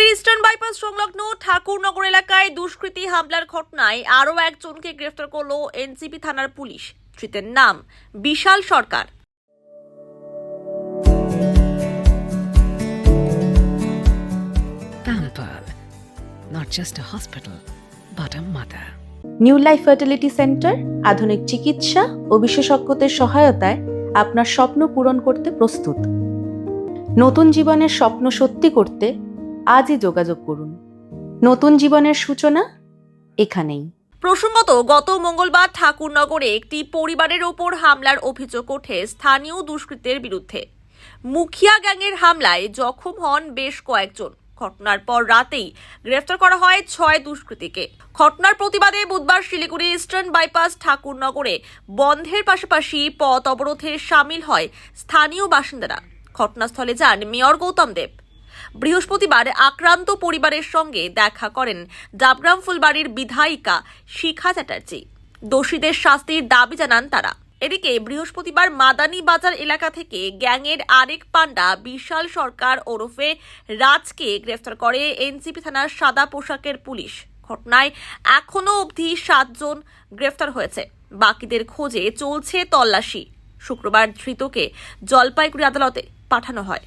শিলিগুড়ির eastern bypass সংলগ্ন ঠাকুরনগর এলাকায় দুষ্কৃতী হামলার ঘটনায় আরও একজনকে গ্রেফতার করল এনসিপি থানার পুলিশ। ধৃতের নাম বিশাল সরকার। Pampered, not just a hospital, but a mother. New life fertility centre আধুনিক চিকিৎসা ও বিশেষজ্ঞদের সহায়তায় আপনার স্বপ্ন পূরণ করতে প্রস্তুত। নতুন জীবনের স্বপ্ন সত্যি করতে আজই যোগাযোগ করুন। নতুন জীবনের সূচনা এখানেই। প্রসঙ্গত, গত মঙ্গলবার ঠাকুরনগরে একটি পরিবারের ওপর হামলার অভিযোগ ওঠে স্থানীয় দুষ্কৃতীদের বিরুদ্ধে। মুখিয়া গ্যাংয়ের হামলায় জখম হন বেশ কয়েকজন। ঘটনার পর রাতেই গ্রেফতার করা হয় 6 দুষ্কৃতীকে। ঘটনার প্রতিবাদে বুধবার শিলিগুড়ি ইস্টার্ন বাইপাস ঠাকুরনগরে বন্ধের পাশাপাশি পথ অবরোধে সামিল হয় স্থানীয় বাসিন্দারা। ঘটনাস্থলে যান মেয়র গৌতম দেব। বৃহস্পতিবার আক্রান্ত পরিবারের সঙ্গে দেখা করেন ডাবগ্রাম ফুলবাড়ির বিধায়িকা শিখা চ্যাটার্জি। দোষীদের শাস্তির দাবি জানান তারা। এদিকে বৃহস্পতিবার মাদানী বাজার এলাকা থেকে গ্যাংয়ের আরেক পান্ডা বিশাল সরকার ওরফে রাজকে গ্রেফতার করে এনসিপি থানার সাদা পোশাকের পুলিশ। ঘটনায় এখনো অবধি 7 জন গ্রেফতার হয়েছে। বাকিদের খোঁজে চলছে তল্লাশি। শুক্রবার ধৃতকে জলপাইগুড়ি আদালতে পাঠানো হয়।